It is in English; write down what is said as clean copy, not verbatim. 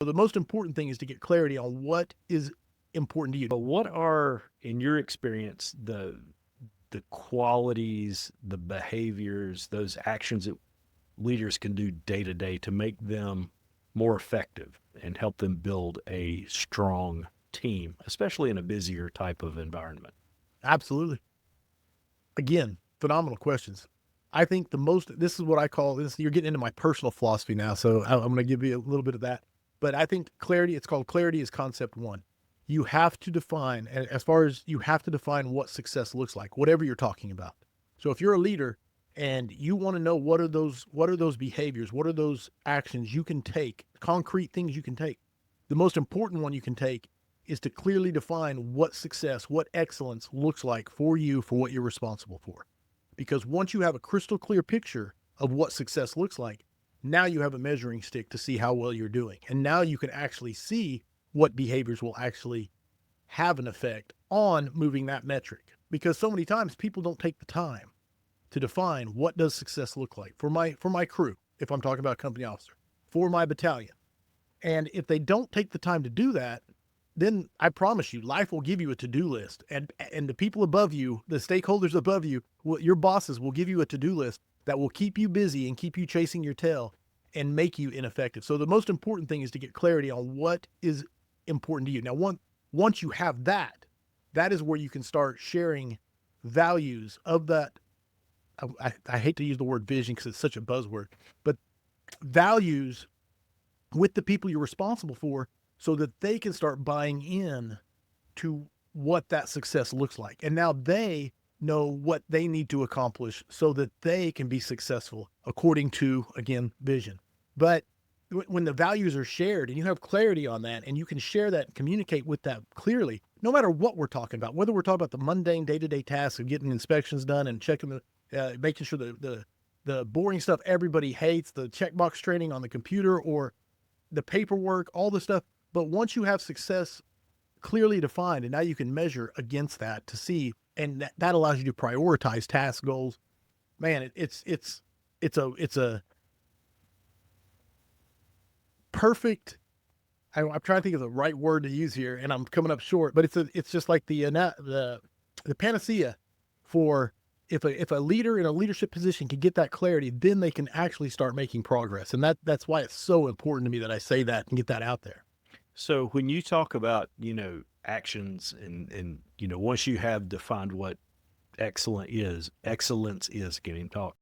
So the most important thing is to get clarity on what is important to you. But what are, in your experience, the qualities, the behaviors, those actions that leaders can do day to day to make them more effective and help them build a strong team, especially in a busier type of environment? Absolutely. Again, phenomenal questions. I think this is what I call this. You're getting into my personal philosophy now. So I'm going to give you a little bit of that. But I think clarity, it's called clarity is concept one. You have to define, as far as you have to define what success looks like, whatever you're talking about. So if you're a leader and you want to know what are those behaviors, what are those actions you can take, concrete things you can take. The most important one you can take is to clearly define what success, what excellence looks like for you for what you're responsible for. Because once you have a crystal clear picture of what success looks like, now you have a measuring stick to see how well you're doing. And now you can actually see what behaviors will actually have an effect on moving that metric. Because so many times people don't take the time to define what does success look like for my crew, if I'm talking about a company officer, for my battalion. And if they don't take the time to do that, then I promise you, life will give you a to-do list, and the people above you, the stakeholders above you, your bosses will give you a to-do list that will keep you busy and keep you chasing your tail and make you ineffective. So the most important thing is to get clarity on what is important to you. Now, once you have that, that is where you can start sharing values of that. I hate to use the word vision because it's such a buzzword, but values with the people you're responsible for so that they can start buying in to what that success looks like. And now they know what they need to accomplish so that they can be successful according to, again, vision. But when the values are shared and you have clarity on that and you can share that and communicate with that clearly, no matter what we're talking about, whether we're talking about the mundane day-to-day tasks of getting inspections done and checking making sure the boring stuff everybody hates, the checkbox training on the computer or the paperwork, all the stuff. But once you have success clearly defined, and now you can measure against that to see, and that allows you to prioritize task goals. Man, it's a perfect. I'm trying to think of the right word to use here, and I'm coming up short. But it's just like the panacea for if a leader in a leadership position can get that clarity, then they can actually start making progress. And that's why it's so important to me that I say that and get that out there. So when you talk about, actions and once you have defined what excellence is getting taught